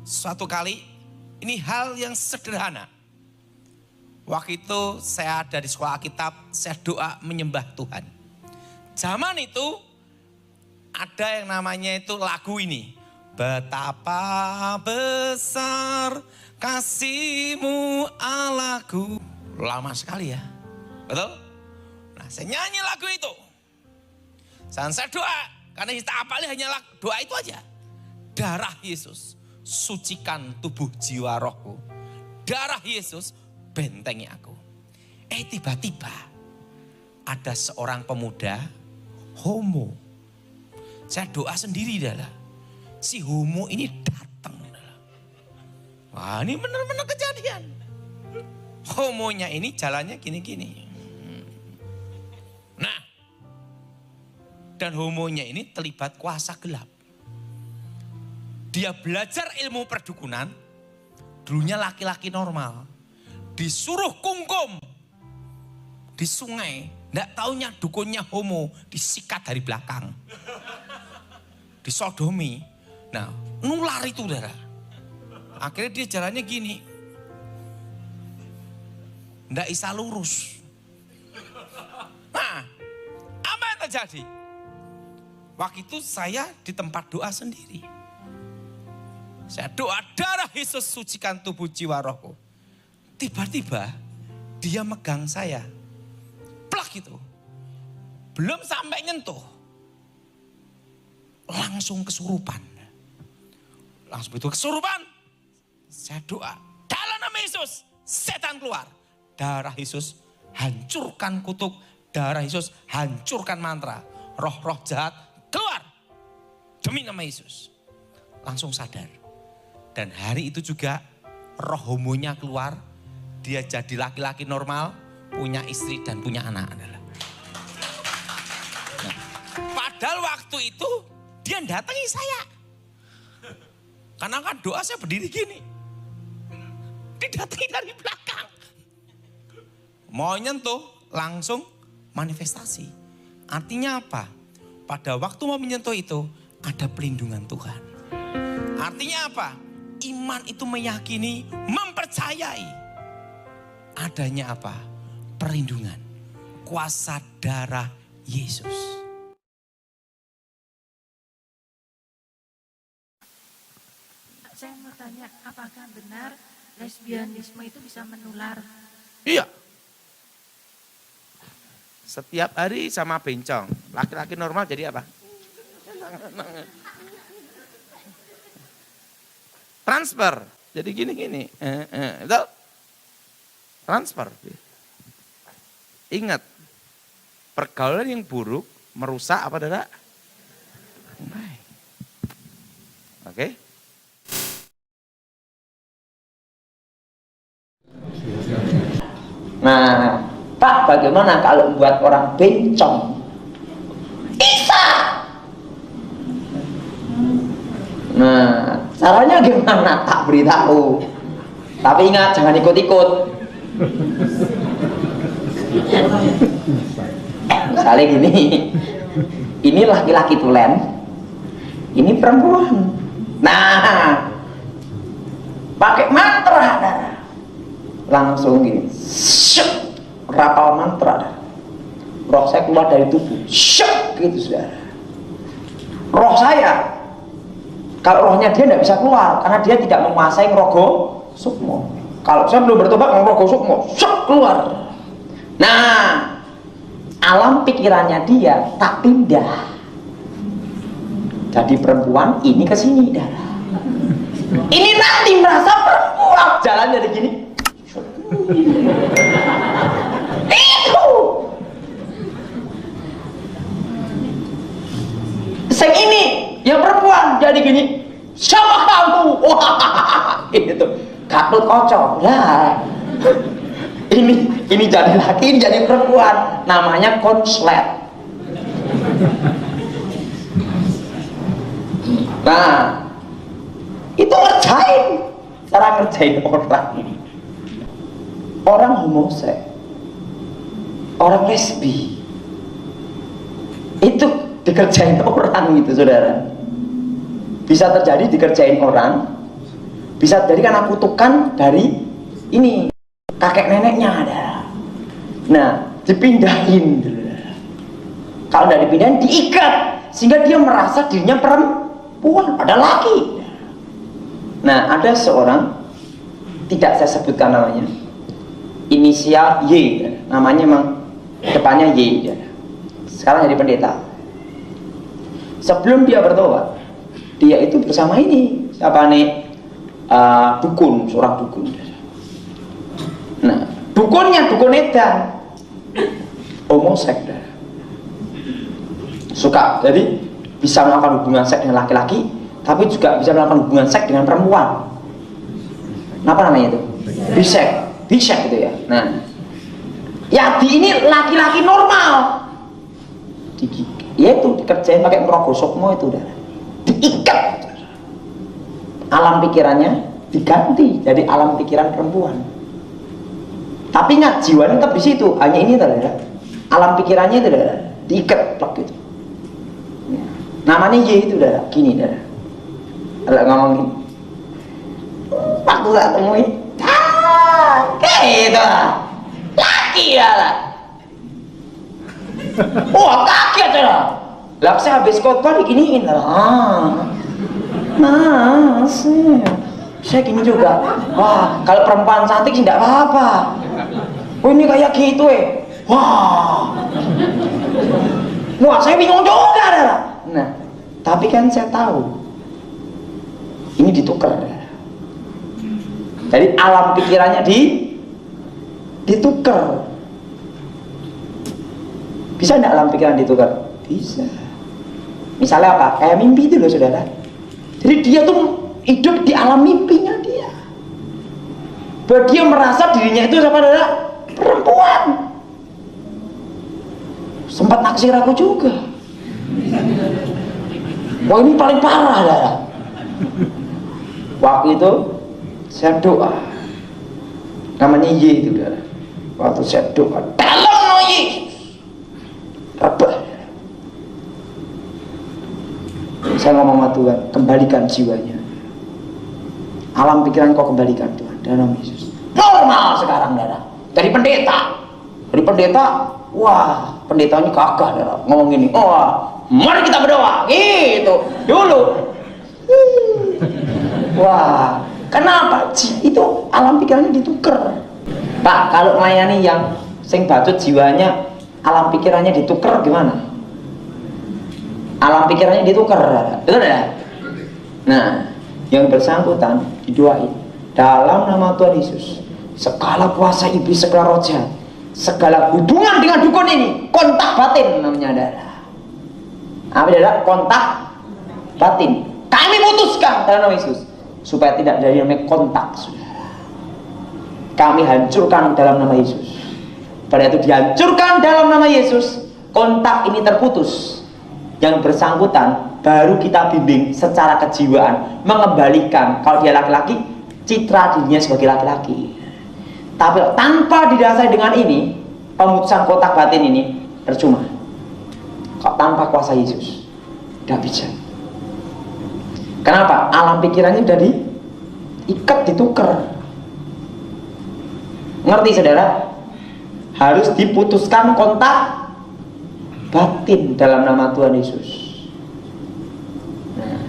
Suatu kali, ini hal yang sederhana. Waktu itu saya ada di sekolah Alkitab, saya doa menyembah Tuhan. Zaman itu ada yang namanya itu lagu ini. Betapa besar kasih-Mu Allahku. Lama sekali ya, betul? Nah, saya nyanyi lagu itu. Dan saya doa, karena kita apalagi hanya doa itu aja. Darah Yesus sucikan tubuh jiwa rohku. Darah Yesus bentengi aku. Tiba-tiba ada seorang pemuda homo. Saya doa sendiri adalah si homo ini datang. Wah, ini benar-benar kejadian. Homonya ini jalannya gini-gini. Nah, dan homonya ini terlibat kuasa gelap. Dia belajar ilmu perdukunan, dulunya laki-laki normal. Disuruh kungkum di sungai, nggak taunya dukunnya homo, disikat dari belakang. Disodomi. Nah, nular itu saudara. Akhirnya dia jalannya gini. Nggak bisa lurus. Nah, apa yang terjadi? Waktu itu saya di tempat doa sendiri. Saya doa darah Yesus sucikan tubuh jiwa rohku. Tiba-tiba dia megang saya. Plak gitu. Belum sampai nyentuh. Langsung kesurupan. Langsung begitu kesurupan. Saya doa. Dalam nama Yesus setan keluar. Darah Yesus hancurkan kutuk. Darah Yesus hancurkan mantra. Roh-roh jahat keluar. Demi nama Yesus. Langsung sadar. Dan hari itu juga roh homonya keluar. Dia jadi laki-laki normal, punya istri dan punya anak. Nah, padahal waktu itu dia datangi saya. Karena kan doa saya berdiri gini. Didatangi dari belakang. Mau nyentuh langsung manifestasi. Artinya apa? Pada waktu mau menyentuh itu ada pelindungan Tuhan. Artinya apa? Iman itu meyakini, mempercayai adanya apa? Perlindungan, kuasa darah Yesus. Saya mau tanya, apakah benar lesbianisme itu bisa menular? Iya. Setiap hari sama bencong. Laki-laki normal jadi apa? Transfer. Jadi gini-gini. Transfer. Ingat. Pergaulan yang buruk merusak apa tidak? Oke. Nah, Pak, bagaimana kalau buat orang bencong? Bisa. Nah, caranya gimana? Tak beritahu. Tapi ingat, jangan ikut-ikut. Misalnya gini, ini laki-laki tulen, ini perempuan. Nah, pakai mantra, langsung gini, syuk, rapal mantra, roh saya keluar dari tubuh, syuk, gitu saudara. Roh saya, kalau rohnya dia tidak bisa keluar, karena dia tidak menguasai rogo sukmo. Kalau saya belum bertobat dengan rogo sukmo, syuk, keluar. Nah, alam pikirannya dia tak pindah. Jadi perempuan ini ke sini, darah. Ini nanti merasa perempuan, jalan jadi gini. Itu. Sing ini yang perempuan jadi gini. Siapa kamu? Wah, gitu. Katut kocok. Lah. Ini jadi laki, ini jadi perempuan. Namanya konslet. Nah, itu ngerjain. Cara ngerjain orang. Orang homoseks, orang lesbi, itu dikerjain orang gitu saudara. Bisa terjadi dikerjain orang, Bisa jadi karena kutukan dari ini kakek neneknya ada. Nah, dipindahin. Kalau tidak dipindahin, diikat sehingga dia merasa dirinya perempuan, ada laki. Nah, ada seorang, tidak saya sebutkan namanya, inisial Y, namanya memang depannya Y. Sekarang jadi pendeta. Sebelum dia bertobat, dia itu bersama ini siapa nih, dukun, seorang dukun. Nah, dukunnya dukun edan, homoseks, suka, jadi bisa melakukan hubungan seks dengan laki-laki, tapi juga bisa melakukan hubungan seks dengan perempuan. Apa namanya itu? Bisek gitu ya. Nah, ya di ini laki-laki normal, yaitu dikerjain pakai merogosokmo itu udah diikat, alam pikirannya diganti jadi alam pikiran perempuan. Tapi ingat, jiwanya tetap di situ, hanya ini tadi, alam pikirannya itu udah diikat gitu. Namanya Y itu udah gini dah. Kalau ngomong gini, waktu saya temuin, kayak gitu lah, laki lah. Wah, kaget lah. Lah saya habis khotbah diginiin lah. Saya gini juga. Wah, kalau perempuan cantik sih tidak apa-apa. Oh, ini kayak gitu Wah, saya bingung juga dah. Nah, tapi kan saya tahu ini ditukar. Jadi alam pikirannya ditukar. Bisa enggak alam pikiran ditukar? Bisa. Misalnya apa? Kayak mimpi itu loh saudara. Jadi dia tuh hidup di alam mimpinya dia. Bahwa dia merasa dirinya itu siapa saudara? Perempuan. Sempat naksir aku juga. Wah, ini paling parah saudara. Waktu itu saya doa, namanya Y itu saudara. Waktu saya doa, dalam Yesus, rebah. Saya ngomong sama Tuhan, kembalikan jiwanya, alam pikiran kau kembalikan Tuhan, dalam Yesus. Normal sekarang saudara. Dari pendeta, wah pendetanya gagah saudara. Ngomong gini, mari kita berdoa, gitu dulu. Wah, kenapa? Itu alam pikirannya ditukar. Pak, kalau melayani yang sing batut jiwanya, alam pikirannya ditukar gimana? Alam pikirannya ditukar, betul ya? Nah, yang bersangkutan didoain dalam nama Tuhan Yesus, segala kuasa iblis, segala roh jahat, segala hubungan dengan dukun ini, kontak batin namanya adalah. Apa adalah kontak batin? Kami putuskan dalam nama Yesus supaya tidak jadi namanya kontak, saudara. Kami hancurkan dalam nama Yesus. Pada itu dihancurkan dalam nama Yesus, kontak ini terputus. Yang bersangkutan baru kita bimbing secara kejiwaan, mengembalikan kalau dia laki-laki, citra dirinya sebagai laki-laki. Tapi tanpa didasari dengan ini, pemutusan kontak batin ini percuma. Kok tanpa kuasa Yesus tidak bisa. Kenapa? Alam pikirannya sudah diikat, ditukar. Ngerti saudara? Harus diputuskan kontak batin dalam nama Tuhan Yesus. Nah,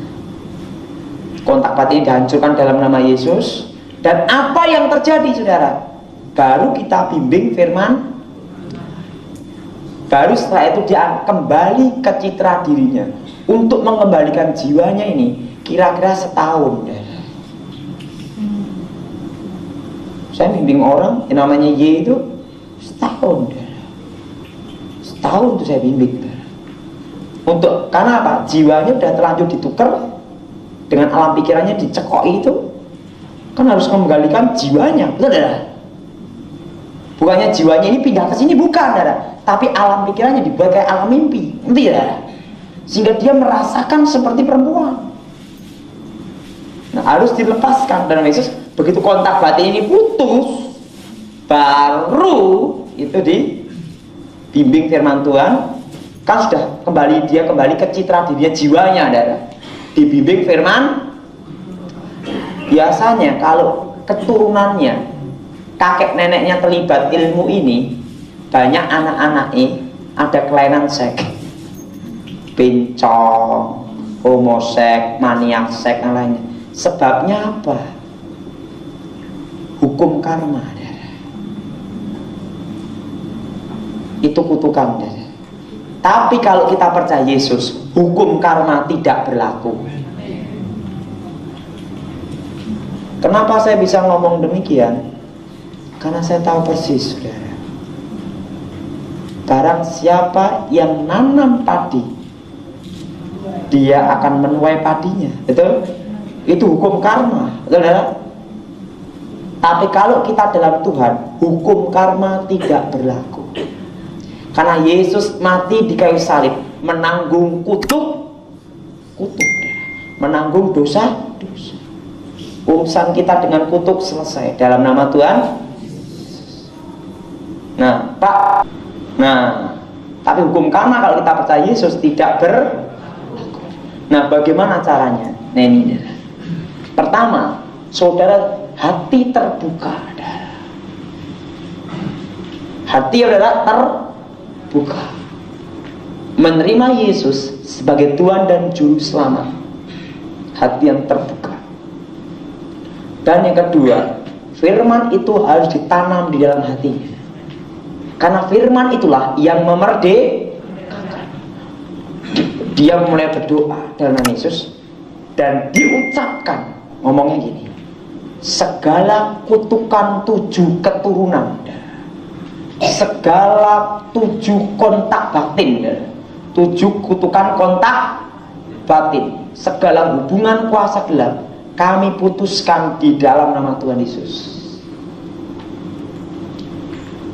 kontak batin dihancurkan dalam nama Yesus. Dan apa yang terjadi saudara? Baru kita bimbing firman. Baru setelah itu dia kembali ke citra dirinya. Untuk mengembalikan jiwanya ini kira-kira setahun. Saya bimbing orang yang namanya Y itu setahun. Setahun itu saya bimbing. Untuk karena apa? Jiwanya udah terlanjur ditukar dengan alam pikirannya dicekoi itu. Kan harus mengembalikan jiwanya, betul tidak? Bukannya jiwanya ini pindah ke sini, bukan, tidak? Tapi alam pikirannya dibuat kayak alam mimpi, tidak? Sehingga dia merasakan seperti perempuan. Nah, harus dilepaskan dalam Yesus. Begitu kontak batin ini putus, baru itu dibimbing firman Tuhan. Kan sudah dia kembali ke citra dirinya, jiwanya, ada. Dibimbing firman Biasanya kalau keturunannya, kakek neneknya terlibat ilmu ini, banyak anak-anaknya ada kelainan seks, bencong, homoseks, maniak seks, dan lainnya. Sebabnya apa? Hukum karma. Itu kutukan. Tapi kalau kita percaya Yesus, hukum karma tidak berlaku. Kenapa saya bisa ngomong demikian? Karena saya tahu persis, saudara. Barang siapa yang nanam padi, dia akan menuai padinya. Betul? Itu hukum karma, betul, saudara? Tapi kalau kita dalam Tuhan, hukum karma tidak berlaku. Karena Yesus mati di kayu salib, menanggung kutuk, menanggung dosa. Urusan kita dengan kutuk selesai dalam nama Tuhan. Nah, Pak. Nah, tapi hukum karma kalau kita percaya Yesus tidak berlaku. Nah, bagaimana caranya? Nah, ini. Pertama, saudara hati terbuka. Hati adalah terbuka. Menerima Yesus sebagai Tuhan dan Juru Selamat. Hati yang terbuka. Dan yang kedua, firman itu harus ditanam di dalam hatinya. Karena firman itulah yang memerdekakan. Dia mulai berdoa dalam nama Yesus dan diucapkan, ngomongnya gini, segala kutukan 7 keturunan, segala 7 kontak batin, 7 kutukan kontak batin, segala hubungan kuasa gelap, kami putuskan di dalam nama Tuhan Yesus.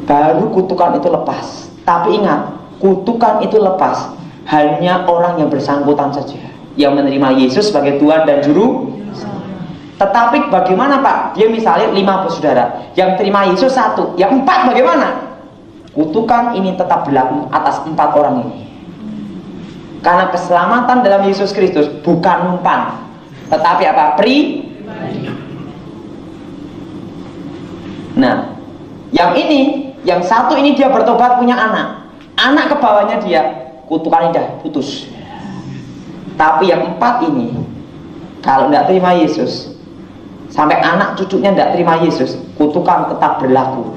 Baru kutukan itu lepas. Tapi ingat, kutukan itu lepas hanya orang yang bersangkutan saja, yang menerima Yesus sebagai Tuhan dan Juru. Tetapi bagaimana Pak? Dia misalnya 5 bersaudara, yang terima Yesus 1, yang 4 bagaimana? Kutukan ini tetap berlaku atas 4 orang ini. Karena keselamatan dalam Yesus Kristus bukan umpan, tetapi apa? Nah, yang ini, yang 1 ini dia bertobat punya anak. Anak ke bawahnya dia, kutukan indah, putus. Tapi yang 4 ini, kalau tidak terima Yesus, sampai anak cucunya tidak terima Yesus, kutukan tetap berlaku.